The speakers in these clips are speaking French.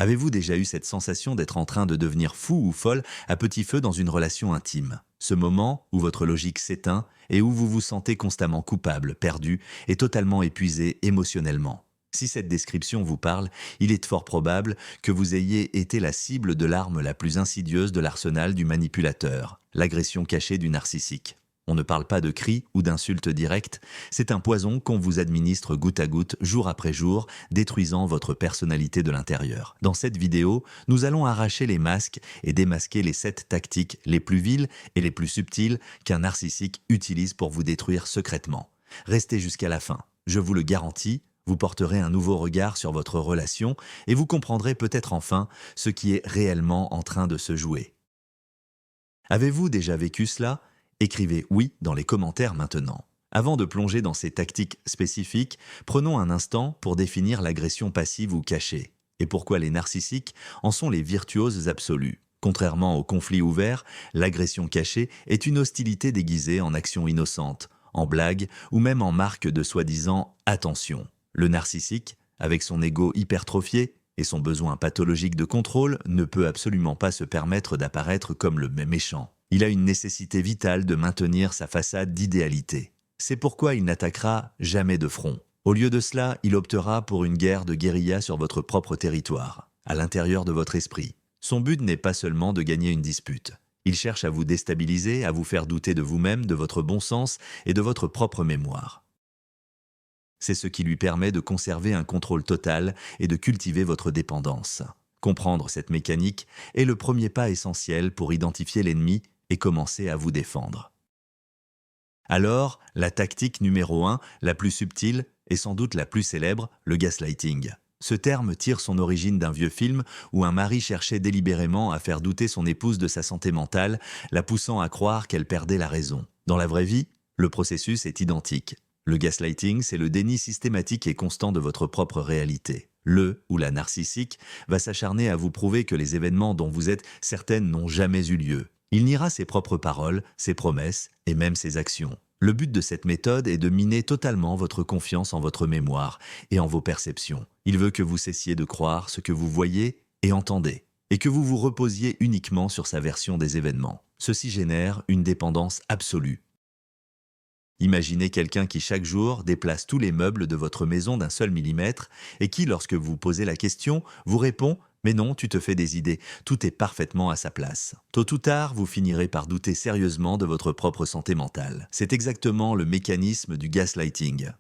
Avez-vous déjà eu cette sensation d'être en train de devenir fou ou folle à petit feu dans une relation intime? Ce moment où votre logique s'éteint et où vous vous sentez constamment coupable, perdu et totalement épuisé émotionnellement. Si cette description vous parle, il est fort probable que vous ayez été la cible de l'arme la plus insidieuse de l'arsenal du manipulateur, l'agression cachée du narcissique. On ne parle pas de cris ou d'insultes directes, c'est un poison qu'on vous administre goutte à goutte, jour après jour, détruisant votre personnalité de l'intérieur. Dans cette vidéo, nous allons arracher les masques et démasquer les 7 tactiques les plus viles et les plus subtiles qu'un narcissique utilise pour vous détruire secrètement. Restez jusqu'à la fin, je vous le garantis, vous porterez un nouveau regard sur votre relation et vous comprendrez peut-être enfin ce qui est réellement en train de se jouer. Avez-vous déjà vécu cela? Écrivez oui dans les commentaires maintenant. Avant de plonger dans ces tactiques spécifiques, prenons un instant pour définir l'agression passive ou cachée, et pourquoi les narcissiques en sont les virtuoses absolues. Contrairement au conflit ouvert, l'agression cachée est une hostilité déguisée en action innocente, en blague ou même en marque de soi-disant attention. Le narcissique, avec son ego hypertrophié et son besoin pathologique de contrôle, ne peut absolument pas se permettre d'apparaître comme le même méchant. Il a une nécessité vitale de maintenir sa façade d'idéalité. C'est pourquoi il n'attaquera jamais de front. Au lieu de cela, il optera pour une guerre de guérilla sur votre propre territoire, à l'intérieur de votre esprit. Son but n'est pas seulement de gagner une dispute. Il cherche à vous déstabiliser, à vous faire douter de vous-même, de votre bon sens et de votre propre mémoire. C'est ce qui lui permet de conserver un contrôle total et de cultiver votre dépendance. Comprendre cette mécanique est le premier pas essentiel pour identifier l'ennemi et commencer à vous défendre. Alors, la tactique numéro 1, la plus subtile et sans doute la plus célèbre, le gaslighting. Ce terme tire son origine d'un vieux film où un mari cherchait délibérément à faire douter son épouse de sa santé mentale, la poussant à croire qu'elle perdait la raison. Dans la vraie vie, le processus est identique. Le gaslighting, c'est le déni systématique et constant de votre propre réalité. Le ou la narcissique va s'acharner à vous prouver que les événements dont vous êtes certaine n'ont jamais eu lieu. Il niera ses propres paroles, ses promesses et même ses actions. Le but de cette méthode est de miner totalement votre confiance en votre mémoire et en vos perceptions. Il veut que vous cessiez de croire ce que vous voyez et entendez, et que vous vous reposiez uniquement sur sa version des événements. Ceci génère une dépendance absolue. Imaginez quelqu'un qui chaque jour déplace tous les meubles de votre maison d'un seul millimètre et qui, lorsque vous posez la question, vous répond « Mais non, tu te fais des idées, tout est parfaitement à sa place ». Tôt ou tard, vous finirez par douter sérieusement de votre propre santé mentale. C'est exactement le mécanisme du gaslighting.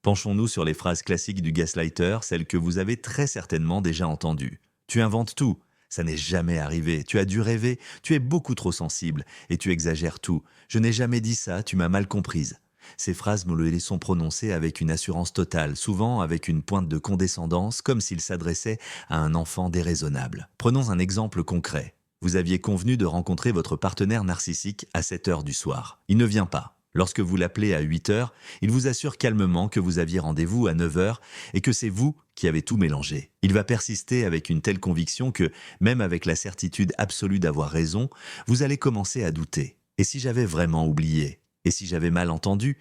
Penchons-nous sur les phrases classiques du gaslighter, celles que vous avez très certainement déjà entendues. « Tu inventes tout ». Ça n'est jamais arrivé, tu as dû rêver, tu es beaucoup trop sensible et tu exagères tout. Je n'ai jamais dit ça, tu m'as mal comprise. Ces phrases me les sont prononcées avec une assurance totale, souvent avec une pointe de condescendance, comme s'il s'adressait à un enfant déraisonnable. Prenons un exemple concret. Vous aviez convenu de rencontrer votre partenaire narcissique à 7 heures du soir. Il ne vient pas. Lorsque vous l'appelez à 8 heures, il vous assure calmement que vous aviez rendez-vous à 9 heures et que c'est vous qui avez tout mélangé. Il va persister avec une telle conviction que, même avec la certitude absolue d'avoir raison, vous allez commencer à douter. Et si j'avais vraiment oublié? Et si j'avais mal entendu?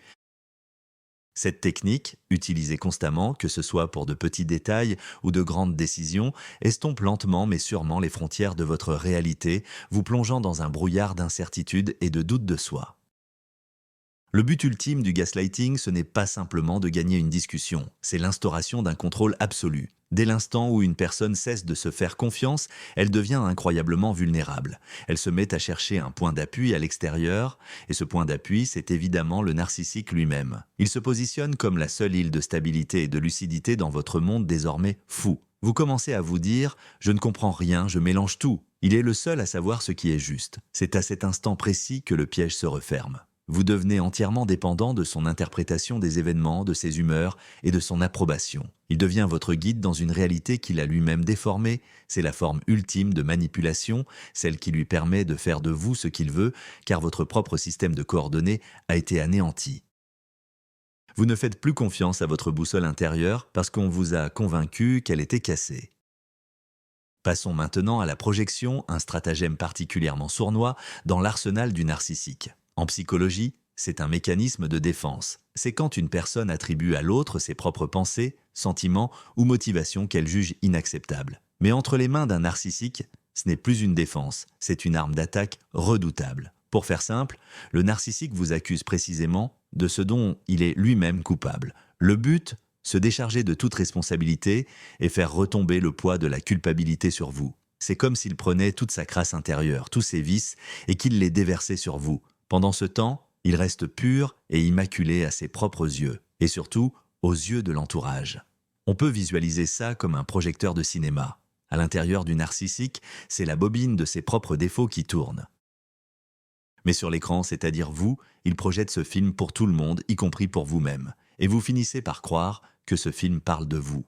Cette technique, utilisée constamment, que ce soit pour de petits détails ou de grandes décisions, estompe lentement mais sûrement les frontières de votre réalité, vous plongeant dans un brouillard d'incertitude et de doute de soi. Le but ultime du gaslighting, ce n'est pas simplement de gagner une discussion, c'est l'instauration d'un contrôle absolu. Dès l'instant où une personne cesse de se faire confiance, elle devient incroyablement vulnérable. Elle se met à chercher un point d'appui à l'extérieur, et ce point d'appui, c'est évidemment le narcissique lui-même. Il se positionne comme la seule île de stabilité et de lucidité dans votre monde désormais fou. Vous commencez à vous dire « je ne comprends rien, je mélange tout ». Il est le seul à savoir ce qui est juste. C'est à cet instant précis que le piège se referme. Vous devenez entièrement dépendant de son interprétation des événements, de ses humeurs et de son approbation. Il devient votre guide dans une réalité qu'il a lui-même déformée. C'est la forme ultime de manipulation, celle qui lui permet de faire de vous ce qu'il veut, car votre propre système de coordonnées a été anéanti. Vous ne faites plus confiance à votre boussole intérieure parce qu'on vous a convaincu qu'elle était cassée. Passons maintenant à la projection, un stratagème particulièrement sournois dans l'arsenal du narcissique. En psychologie, c'est un mécanisme de défense. c'est quand une personne attribue à l'autre ses propres pensées, sentiments ou motivations qu'elle juge inacceptables. Mais entre les mains d'un narcissique, ce n'est plus une défense, c'est une arme d'attaque redoutable. Pour faire simple, le narcissique vous accuse précisément de ce dont il est lui-même coupable. Le but, se décharger de toute responsabilité et faire retomber le poids de la culpabilité sur vous. C'est comme s'il prenait toute sa crasse intérieure, tous ses vices, et qu'il les déversait sur vous. Pendant ce temps, il reste pur et immaculé à ses propres yeux, et surtout aux yeux de l'entourage. On peut visualiser ça comme un projecteur de cinéma. À l'intérieur du narcissique, c'est la bobine de ses propres défauts qui tourne. Mais sur l'écran, c'est-à-dire vous, il projette ce film pour tout le monde, y compris pour vous-même. Et vous finissez par croire que ce film parle de vous.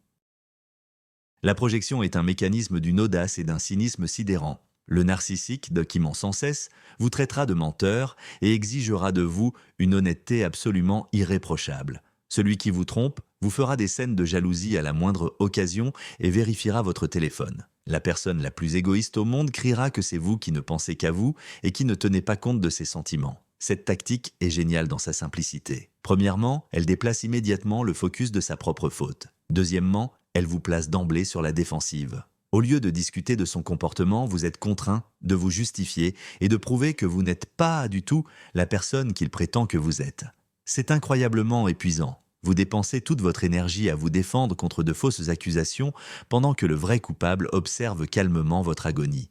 La projection est un mécanisme d'une audace et d'un cynisme sidérant. Le narcissique, qui ment sans cesse, vous traitera de menteur et exigera de vous une honnêteté absolument irréprochable. Celui qui vous trompe vous fera des scènes de jalousie à la moindre occasion et vérifiera votre téléphone. La personne la plus égoïste au monde criera que c'est vous qui ne pensez qu'à vous et qui ne tenez pas compte de ses sentiments. Cette tactique est géniale dans sa simplicité. Premièrement, elle déplace immédiatement le focus de sa propre faute. Deuxièmement, elle vous place d'emblée sur la défensive. Au lieu de discuter de son comportement, vous êtes contraint de vous justifier et de prouver que vous n'êtes pas du tout la personne qu'il prétend que vous êtes. C'est incroyablement épuisant. Vous dépensez toute votre énergie à vous défendre contre de fausses accusations pendant que le vrai coupable observe calmement votre agonie.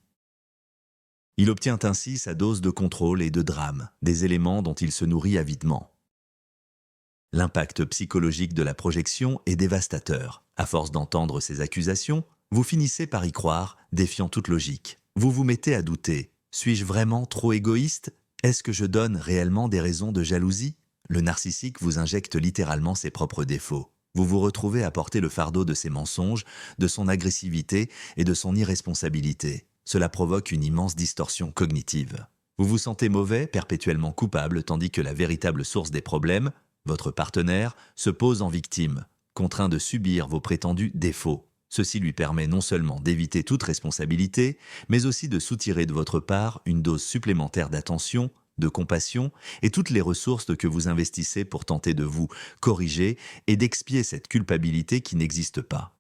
Il obtient ainsi sa dose de contrôle et de drame, des éléments dont il se nourrit avidement. L'impact psychologique de la projection est dévastateur. À force d'entendre ces accusations, vous finissez par y croire, défiant toute logique. Vous vous mettez à douter. Suis-je vraiment trop égoïste? Est-ce que je donne réellement des raisons de jalousie? Le narcissique vous injecte littéralement ses propres défauts. Vous vous retrouvez à porter le fardeau de ses mensonges, de son agressivité et de son irresponsabilité. Cela provoque une immense distorsion cognitive. Vous vous sentez mauvais, perpétuellement coupable, tandis que la véritable source des problèmes, votre partenaire, se pose en victime, contraint de subir vos prétendus défauts. Ceci lui permet non seulement d'éviter toute responsabilité, mais aussi de soutirer de votre part une dose supplémentaire d'attention, de compassion et toutes les ressources que vous investissez pour tenter de vous corriger et d'expier cette culpabilité qui n'existe pas.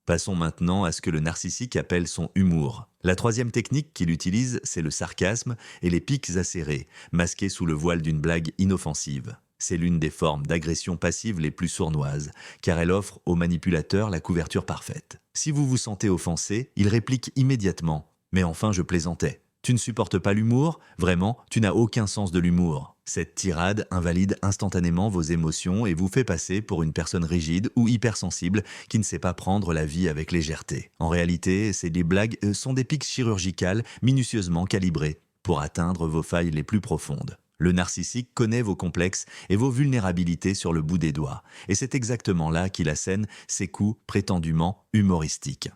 Passons maintenant à ce que le narcissique appelle son humour. La troisième technique qu'il utilise, c'est le sarcasme et les pics acérés, masqués sous le voile d'une blague inoffensive. C'est l'une des formes d'agression passive les plus sournoises, car elle offre au manipulateur la couverture parfaite. Si vous vous sentez offensé, il réplique immédiatement « Mais enfin, je plaisantais ». Tu ne supportes pas l'humour? Vraiment, tu n'as aucun sens de l'humour. Cette tirade invalide instantanément vos émotions et vous fait passer pour une personne rigide ou hypersensible qui ne sait pas prendre la vie avec légèreté. En réalité, ces blagues sont des pics chirurgicales minutieusement calibrées pour atteindre vos failles les plus profondes. Le narcissique connaît vos complexes et vos vulnérabilités sur le bout des doigts. Et c'est exactement là qu'il assène ses coups prétendument humoristiques.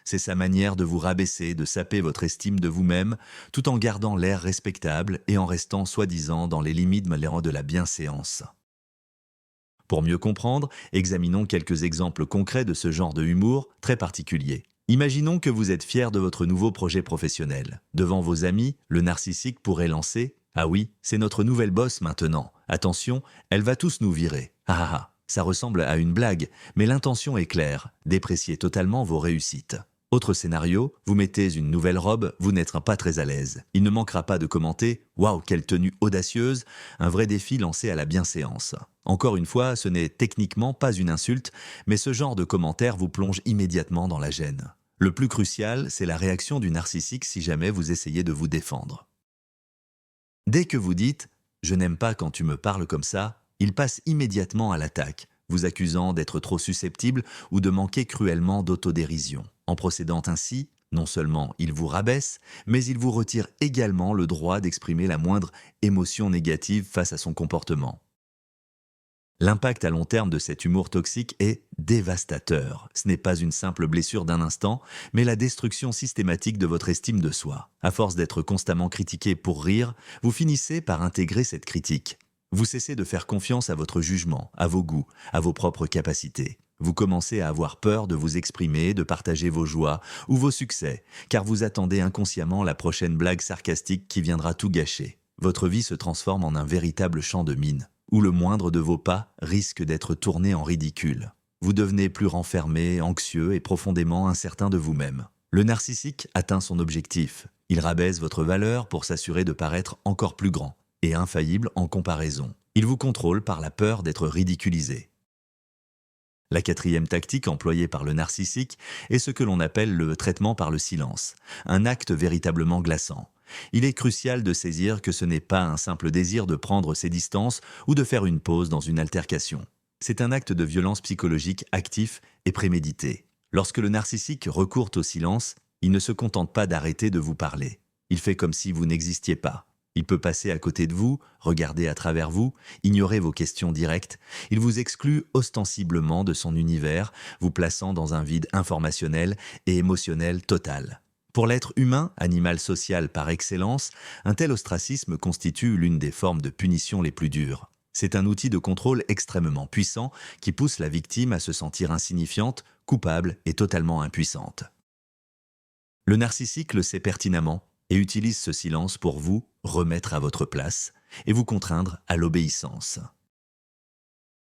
C'est sa manière de vous rabaisser, de saper votre estime de vous-même, tout en gardant l'air respectable et en restant soi-disant dans les limites de la bienséance. Pour mieux comprendre, examinons quelques exemples concrets de ce genre de humour très particulier. Imaginons que vous êtes fier de votre nouveau projet professionnel. Devant vos amis, le narcissique pourrait lancer « Ah oui, c'est notre nouvelle boss maintenant. Attention, elle va tous nous virer. Ah ah ah ». Ça ressemble à une blague, mais l'intention est claire, déprécier totalement vos réussites. Autre scénario, vous mettez une nouvelle robe, vous n'êtes pas très à l'aise. Il ne manquera pas de commenter « Waouh, quelle tenue audacieuse !» Un vrai défi lancé à la bienséance. Encore une fois, ce n'est techniquement pas une insulte, mais ce genre de commentaire vous plonge immédiatement dans la gêne. Le plus crucial, c'est la réaction du narcissique si jamais vous essayez de vous défendre. Dès que vous dites « Je n'aime pas quand tu me parles comme ça », il passe immédiatement à l'attaque, vous accusant d'être trop susceptible ou de manquer cruellement d'autodérision. En procédant ainsi, non seulement il vous rabaisse, mais il vous retire également le droit d'exprimer la moindre émotion négative face à son comportement. L'impact à long terme de cet humour toxique est dévastateur. Ce n'est pas une simple blessure d'un instant, mais la destruction systématique de votre estime de soi. À force d'être constamment critiqué pour rire, vous finissez par intégrer cette critique. Vous cessez de faire confiance à votre jugement, à vos goûts, à vos propres capacités. Vous commencez à avoir peur de vous exprimer, de partager vos joies ou vos succès, car vous attendez inconsciemment la prochaine blague sarcastique qui viendra tout gâcher. votre vie se transforme en un véritable champ de mine, où le moindre de vos pas risque d'être tourné en ridicule. Vous devenez plus renfermé, anxieux et profondément incertain de vous-même. Le narcissique atteint son objectif. Il rabaisse votre valeur pour s'assurer de paraître encore plus grand et infaillible en comparaison. Il vous contrôle par la peur d'être ridiculisé. La quatrième tactique employée par le narcissique est ce que l'on appelle le traitement par le silence, un acte véritablement glaçant. Il est crucial de saisir que ce n'est pas un simple désir de prendre ses distances ou de faire une pause dans une altercation. C'est un acte de violence psychologique actif et prémédité. Lorsque le narcissique recourt au silence, il ne se contente pas d'arrêter de vous parler. Il fait comme si vous n'existiez pas. Il peut passer à côté de vous, regarder à travers vous, ignorer vos questions directes. Il vous exclut ostensiblement de son univers, vous plaçant dans un vide informationnel et émotionnel total. Pour l'être humain, animal social par excellence, un tel ostracisme constitue l'une des formes de punition les plus dures. C'est un outil de contrôle extrêmement puissant qui pousse la victime à se sentir insignifiante, coupable et totalement impuissante. Le narcissique le sait pertinemment et utilise ce silence pour vous remettre à votre place et vous contraindre à l'obéissance.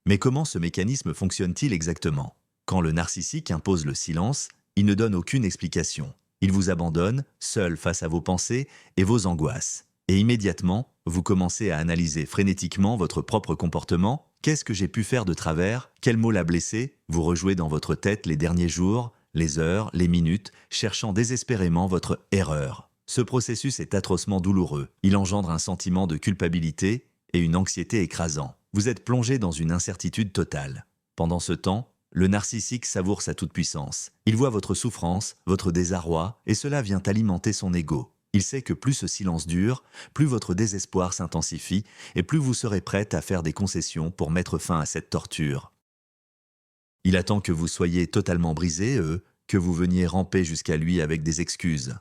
Mais comment ce mécanisme fonctionne-t-il exactement? Quand le narcissique impose le silence, il ne donne aucune explication. Il vous abandonne, seul face à vos pensées et vos angoisses. Et immédiatement, vous commencez à analyser frénétiquement votre propre comportement. Qu'est-ce que j'ai pu faire de travers? Quel mot l'a blessé? Vous rejouez dans votre tête les derniers jours, les heures, les minutes, cherchant désespérément votre erreur. Ce processus est atrocement douloureux. Il engendre un sentiment de culpabilité et une anxiété écrasant. Vous êtes plongé dans une incertitude totale. Pendant ce temps, le narcissique savoure sa toute-puissance. Il voit votre souffrance, votre désarroi, et cela vient alimenter son ego. Il sait que plus ce silence dure, plus votre désespoir s'intensifie, et plus vous serez prête à faire des concessions pour mettre fin à cette torture. Il attend que vous soyez totalement brisé, que vous veniez ramper jusqu'à lui avec des excuses.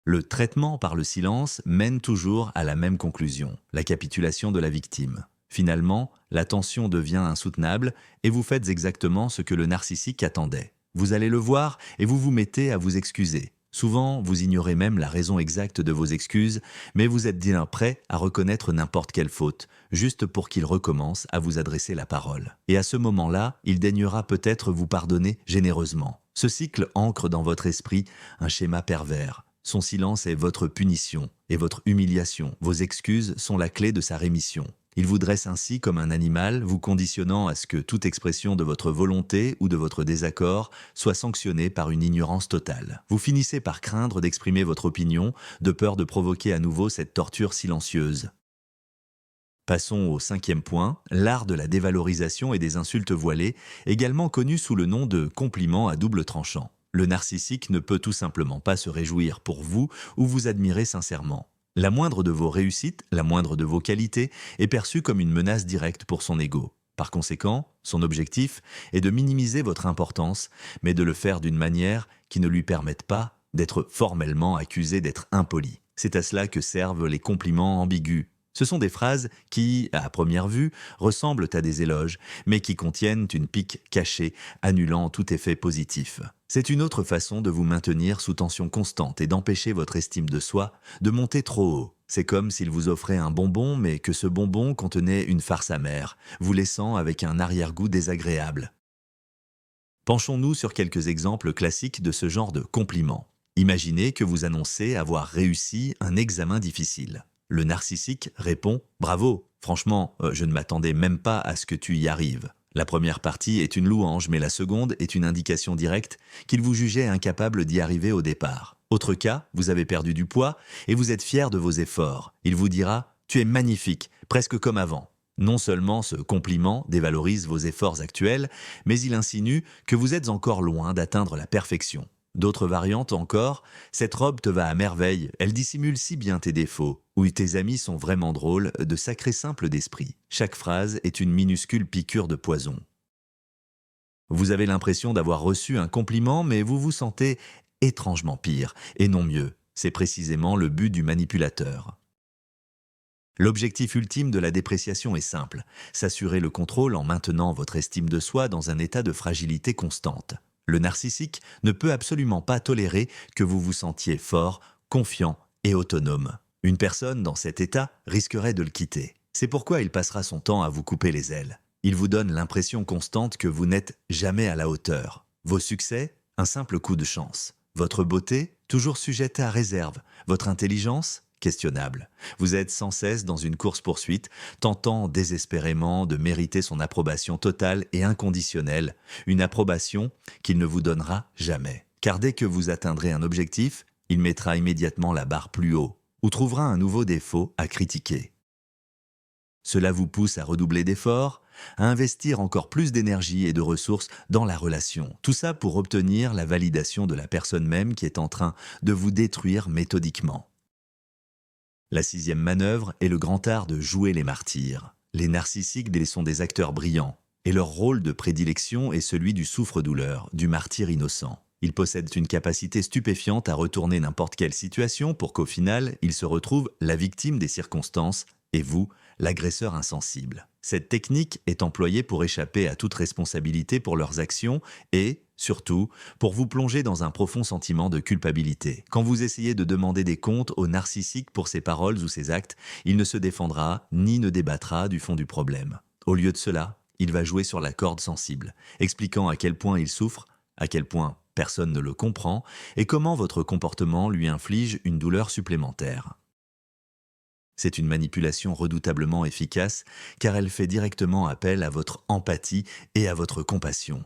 Le traitement par le silence mène toujours à la même conclusion, la capitulation de la victime. Finalement, la tension devient insoutenable et vous faites exactement ce que le narcissique attendait. Vous allez le voir et vous vous mettez à vous excuser. Souvent, vous ignorez même la raison exacte de vos excuses, mais vous êtes bien prêt à reconnaître n'importe quelle faute, juste pour qu'il recommence à vous adresser la parole. Et à ce moment-là, il daignera peut-être vous pardonner généreusement. Ce cycle ancre dans votre esprit un schéma pervers. Son silence est votre punition et votre humiliation. Vos excuses sont la clé de sa rémission. Il vous dresse ainsi comme un animal, vous conditionnant à ce que toute expression de votre volonté ou de votre désaccord soit sanctionnée par une ignorance totale. Vous finissez par craindre d'exprimer votre opinion, de peur de provoquer à nouveau cette torture silencieuse. Passons au cinquième point, l'art de la dévalorisation et des insultes voilées, également connu sous le nom de compliment à double tranchant. Le narcissique ne peut tout simplement pas se réjouir pour vous ou vous admirer sincèrement. La moindre de vos réussites, la moindre de vos qualités est perçue comme une menace directe pour son ego. Par conséquent, son objectif est de minimiser votre importance, mais de le faire d'une manière qui ne lui permette pas d'être formellement accusé d'être impoli. C'est à cela que servent les compliments ambigus. Ce sont des phrases qui, à première vue, ressemblent à des éloges, mais qui contiennent une pique cachée, annulant tout effet positif. C'est une autre façon de vous maintenir sous tension constante et d'empêcher votre estime de soi de monter trop haut. C'est comme s'il vous offrait un bonbon, mais que ce bonbon contenait une farce amère, vous laissant avec un arrière-goût désagréable. Penchons-nous sur quelques exemples classiques de ce genre de compliments. Imaginez que vous annoncez avoir réussi un examen difficile. Le narcissique répond « Bravo, franchement, je ne m'attendais même pas à ce que tu y arrives ». La première partie est une louange, mais la seconde est une indication directe qu'il vous jugeait incapable d'y arriver au départ. Autre cas, vous avez perdu du poids et vous êtes fier de vos efforts. Il vous dira « Tu es magnifique, presque comme avant ». Non seulement ce compliment dévalorise vos efforts actuels, mais il insinue que vous êtes encore loin d'atteindre la perfection. D'autres variantes encore, cette robe te va à merveille, elle dissimule si bien tes défauts. Ou tes amis sont vraiment drôles, de sacrés simples d'esprit. Chaque phrase est une minuscule piqûre de poison. Vous avez l'impression d'avoir reçu un compliment, mais vous vous sentez étrangement pire, et non mieux. C'est précisément le but du manipulateur. L'objectif ultime de la dépréciation est simple, s'assurer le contrôle en maintenant votre estime de soi dans un état de fragilité constante. Le narcissique ne peut absolument pas tolérer que vous vous sentiez fort, confiant et autonome. Une personne dans cet état risquerait de le quitter. C'est pourquoi il passera son temps à vous couper les ailes. Il vous donne l'impression constante que vous n'êtes jamais à la hauteur. Vos succès, un simple coup de chance. Votre beauté, toujours sujette à réserve. Votre intelligence, questionnable. Vous êtes sans cesse dans une course-poursuite, tentant désespérément de mériter son approbation totale et inconditionnelle, une approbation qu'il ne vous donnera jamais. Car dès que vous atteindrez un objectif, il mettra immédiatement la barre plus haut, ou trouvera un nouveau défaut à critiquer. Cela vous pousse à redoubler d'efforts, à investir encore plus d'énergie et de ressources dans la relation. Tout ça pour obtenir la validation de la personne même qui est en train de vous détruire méthodiquement. La sixième manœuvre est le grand art de jouer les martyrs. Les narcissiques sont des acteurs brillants, et leur rôle de prédilection est celui du souffre-douleur, du martyr innocent. Ils possèdent une capacité stupéfiante à retourner n'importe quelle situation pour qu'au final, ils se retrouvent la victime des circonstances et vous, l'agresseur insensible. Cette technique est employée pour échapper à toute responsabilité pour leurs actions et, surtout, pour vous plonger dans un profond sentiment de culpabilité. Quand vous essayez de demander des comptes au narcissique pour ses paroles ou ses actes, il ne se défendra ni ne débattra du fond du problème. Au lieu de cela, il va jouer sur la corde sensible, expliquant à quel point il souffre, à quel point personne ne le comprend et comment votre comportement lui inflige une douleur supplémentaire. C'est une manipulation redoutablement efficace car elle fait directement appel à votre empathie et à votre compassion.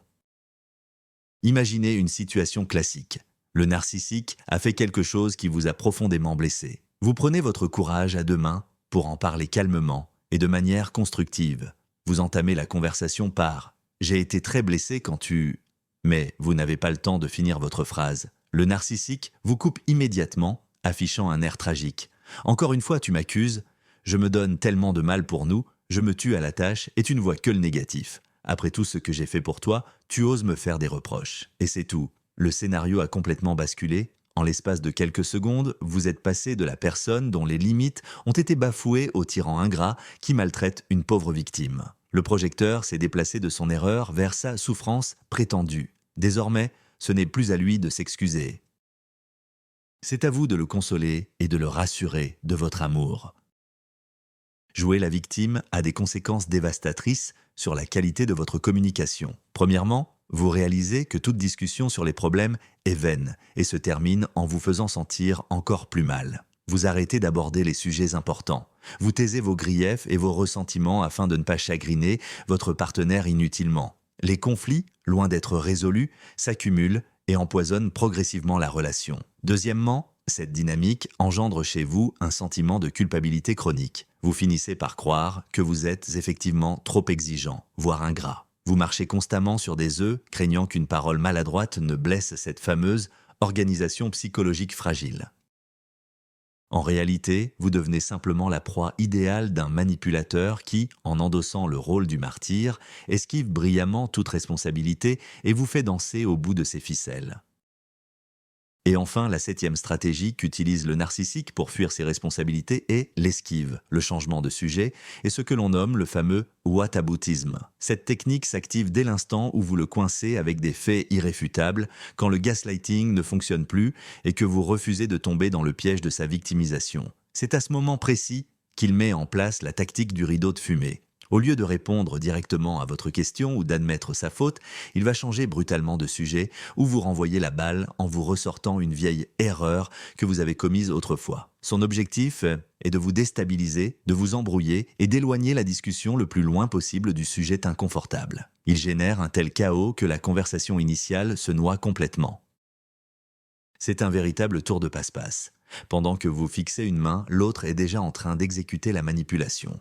Imaginez une situation classique. Le narcissique a fait quelque chose qui vous a profondément blessé. Vous prenez votre courage à deux mains pour en parler calmement et de manière constructive. Vous entamez la conversation par « J'ai été très blessé quand tu… » Mais vous n'avez pas le temps de finir votre phrase. Le narcissique vous coupe immédiatement, affichant un air tragique. « Encore une fois, tu m'accuses. Je me donne tellement de mal pour nous, je me tue à la tâche et tu ne vois que le négatif. Après tout ce que j'ai fait pour toi, tu oses me faire des reproches. » Et c'est tout. Le scénario a complètement basculé. En l'espace de quelques secondes, vous êtes passé de la personne dont les limites ont été bafouées au tyran ingrat qui maltraite une pauvre victime. Le projecteur s'est déplacé de son erreur vers sa souffrance prétendue. Désormais, ce n'est plus à lui de s'excuser. C'est à vous de le consoler et de le rassurer de votre amour. Jouer la victime a des conséquences dévastatrices sur la qualité de votre communication. Premièrement, vous réalisez que toute discussion sur les problèmes est vaine et se termine en vous faisant sentir encore plus mal. Vous arrêtez d'aborder les sujets importants. Vous taisez vos griefs et vos ressentiments afin de ne pas chagriner votre partenaire inutilement. Les conflits, loin d'être résolus, s'accumulent et empoisonnent progressivement la relation. Deuxièmement, cette dynamique engendre chez vous un sentiment de culpabilité chronique. Vous finissez par croire que vous êtes effectivement trop exigeant, voire ingrat. Vous marchez constamment sur des œufs, craignant qu'une parole maladroite ne blesse cette fameuse organisation psychologique fragile. En réalité, vous devenez simplement la proie idéale d'un manipulateur qui, en endossant le rôle du martyr, esquive brillamment toute responsabilité et vous fait danser au bout de ses ficelles. Et enfin, la septième stratégie qu'utilise le narcissique pour fuir ses responsabilités est l'esquive, le changement de sujet et ce que l'on nomme le fameux whataboutisme. Cette technique s'active dès l'instant où vous le coincez avec des faits irréfutables, quand le gaslighting ne fonctionne plus et que vous refusez de tomber dans le piège de sa victimisation. C'est à ce moment précis qu'il met en place la tactique du rideau de fumée. Au lieu de répondre directement à votre question ou d'admettre sa faute, il va changer brutalement de sujet ou vous renvoyer la balle en vous ressortant une vieille erreur que vous avez commise autrefois. Son objectif est de vous déstabiliser, de vous embrouiller et d'éloigner la discussion le plus loin possible du sujet inconfortable. Il génère un tel chaos que la conversation initiale se noie complètement. C'est un véritable tour de passe-passe. Pendant que vous fixez une main, l'autre est déjà en train d'exécuter la manipulation.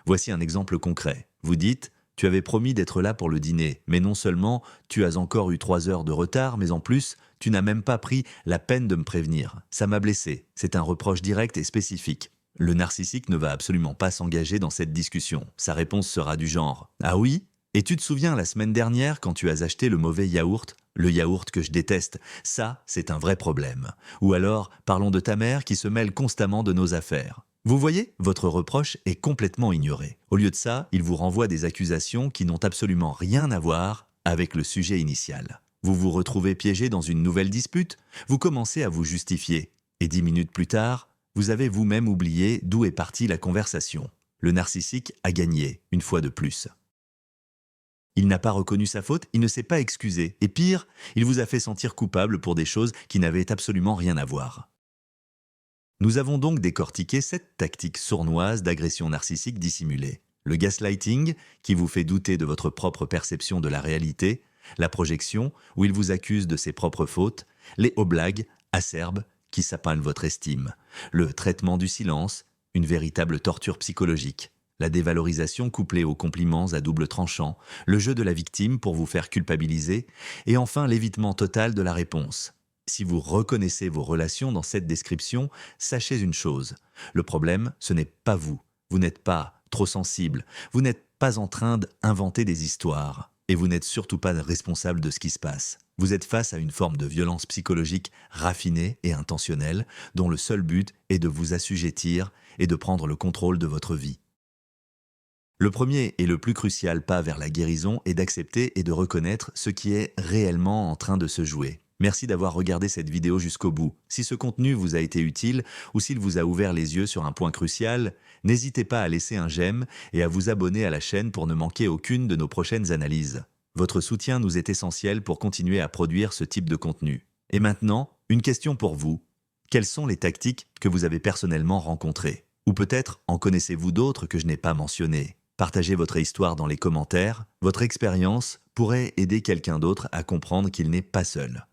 Voici un exemple concret. Vous dites « Tu avais promis d'être là pour le dîner, mais non seulement tu as encore eu 3 heures de retard, mais en plus, tu n'as même pas pris la peine de me prévenir. Ça m'a blessé. » C'est un reproche direct et spécifique. Le narcissique ne va absolument pas s'engager dans cette discussion. Sa réponse sera du genre « Ah oui ? Et tu te souviens la semaine dernière quand tu as acheté le mauvais yaourt ? Le yaourt que je déteste, ça, c'est un vrai problème. Ou alors, parlons de ta mère qui se mêle constamment de nos affaires. » Vous voyez, votre reproche est complètement ignoré. Au lieu de ça, il vous renvoie des accusations qui n'ont absolument rien à voir avec le sujet initial. Vous vous retrouvez piégé dans une nouvelle dispute, vous commencez à vous justifier. Et 10 minutes plus tard, vous avez vous-même oublié d'où est partie la conversation. Le narcissique a gagné, une fois de plus. Il n'a pas reconnu sa faute, il ne s'est pas excusé. Et pire, il vous a fait sentir coupable pour des choses qui n'avaient absolument rien à voir. Nous avons donc décortiqué 7 tactiques sournoises d'agression narcissique dissimulée. Le gaslighting, qui vous fait douter de votre propre perception de la réalité, la projection, où il vous accuse de ses propres fautes, les hauts blagues, acerbes, qui sapinent votre estime, le traitement du silence, une véritable torture psychologique, la dévalorisation couplée aux compliments à double tranchant, le jeu de la victime pour vous faire culpabiliser, et enfin l'évitement total de la réponse. Si vous reconnaissez vos relations dans cette description, sachez une chose, le problème, ce n'est pas vous. Vous n'êtes pas trop sensible, vous n'êtes pas en train d'inventer des histoires, et vous n'êtes surtout pas responsable de ce qui se passe. Vous êtes face à une forme de violence psychologique raffinée et intentionnelle, dont le seul but est de vous assujettir et de prendre le contrôle de votre vie. Le premier et le plus crucial pas vers la guérison est d'accepter et de reconnaître ce qui est réellement en train de se jouer. Merci d'avoir regardé cette vidéo jusqu'au bout. Si ce contenu vous a été utile ou s'il vous a ouvert les yeux sur un point crucial, n'hésitez pas à laisser un j'aime et à vous abonner à la chaîne pour ne manquer aucune de nos prochaines analyses. Votre soutien nous est essentiel pour continuer à produire ce type de contenu. Et maintenant, une question pour vous. Quelles sont les tactiques que vous avez personnellement rencontrées? Ou peut-être en connaissez-vous d'autres que je n'ai pas mentionnées? Partagez votre histoire dans les commentaires. Votre expérience pourrait aider quelqu'un d'autre à comprendre qu'il n'est pas seul.